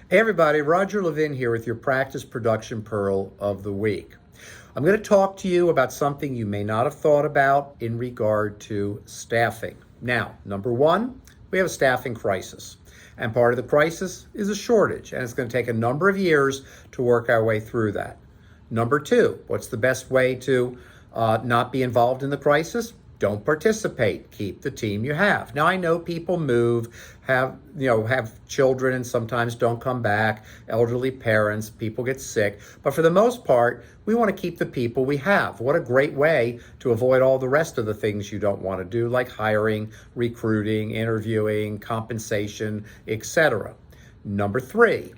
Hey everybody, Roger Levin here with your Practice Production Pearl of the Week. I'm going to talk to you about something you may not have thought about in regard to staffing. Now, number one, we have a staffing crisis. And part of the crisis is a shortage, and it's going to take a number of years to work our way through that. Number two, what's the best way to not be involved in the crisis? Don't participate. Keep the team you have. Now I know people move, have children and sometimes don't come back, elderly parents, people get sick. But for the most part, we want to keep the people we have. What a great way to avoid all the rest of the things you don't want to do, like hiring, recruiting, interviewing, compensation, etc. Number three,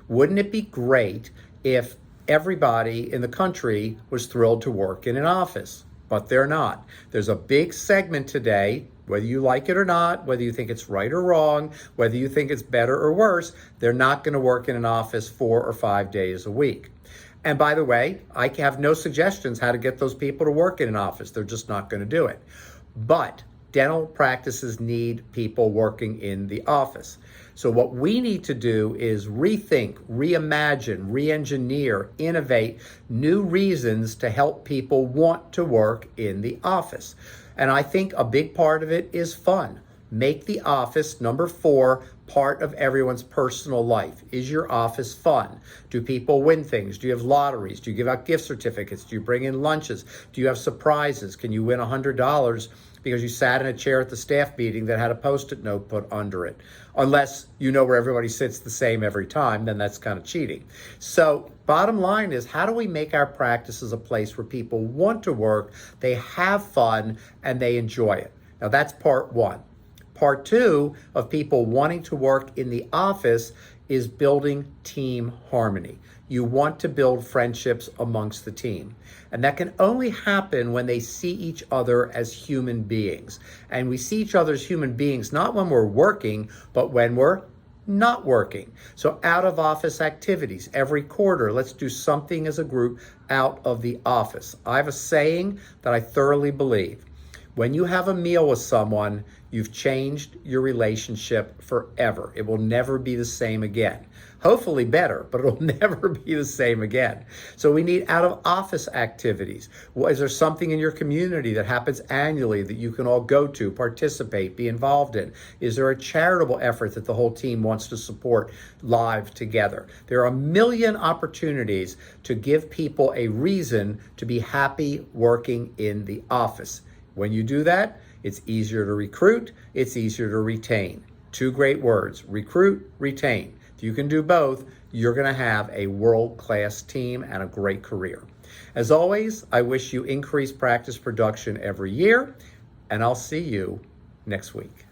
wouldn't it be great if everybody in the country was thrilled to work in an office? But they're not. There's a big segment today, whether you like it or not, whether you think it's right or wrong, whether you think it's better or worse, they're not going to work in an office 4 or 5 days a week. And by the way, I have no suggestions how to get those people to work in an office. They're just not going to do it. But dental practices need people working in the office. So what we need to do is rethink, reimagine, re-engineer, innovate new reasons to help people want to work in the office. And I think a big part of it is fun. Make the office, number 4, part of everyone's personal life. Is your office fun? Do people win things? Do you have lotteries? Do you give out gift certificates? Do you bring in lunches? Do you have surprises? Can you win $100 because you sat in a chair at the staff meeting that had a Post-it note put under it? Unless you know where everybody sits the same every time, then that's kind of cheating. So bottom line is, how do we make our practices a place where people want to work, they have fun, and they enjoy it? Now that's part one. Part two of people wanting to work in the office is building team harmony. You want to build friendships amongst the team. And that can only happen when they see each other as human beings. And we see each other as human beings not when we're working, but when we're not working. So out of office activities, every quarter, let's do something as a group out of the office. I have a saying that I thoroughly believe. When you have a meal with someone, you've changed your relationship forever. It will never be the same again. Hopefully better, but it'll never be the same again. So we need out of office activities. Is there something in your community that happens annually that you can all go to, participate, be involved in? Is there a charitable effort that the whole team wants to support live together? There are a million opportunities to give people a reason to be happy working in the office. When you do that, it's easier to recruit, it's easier to retain. 2 great words, recruit, retain. If you can do both, you're going to have a world-class team and a great career. As always, I wish you increased practice production every year, and I'll see you next week.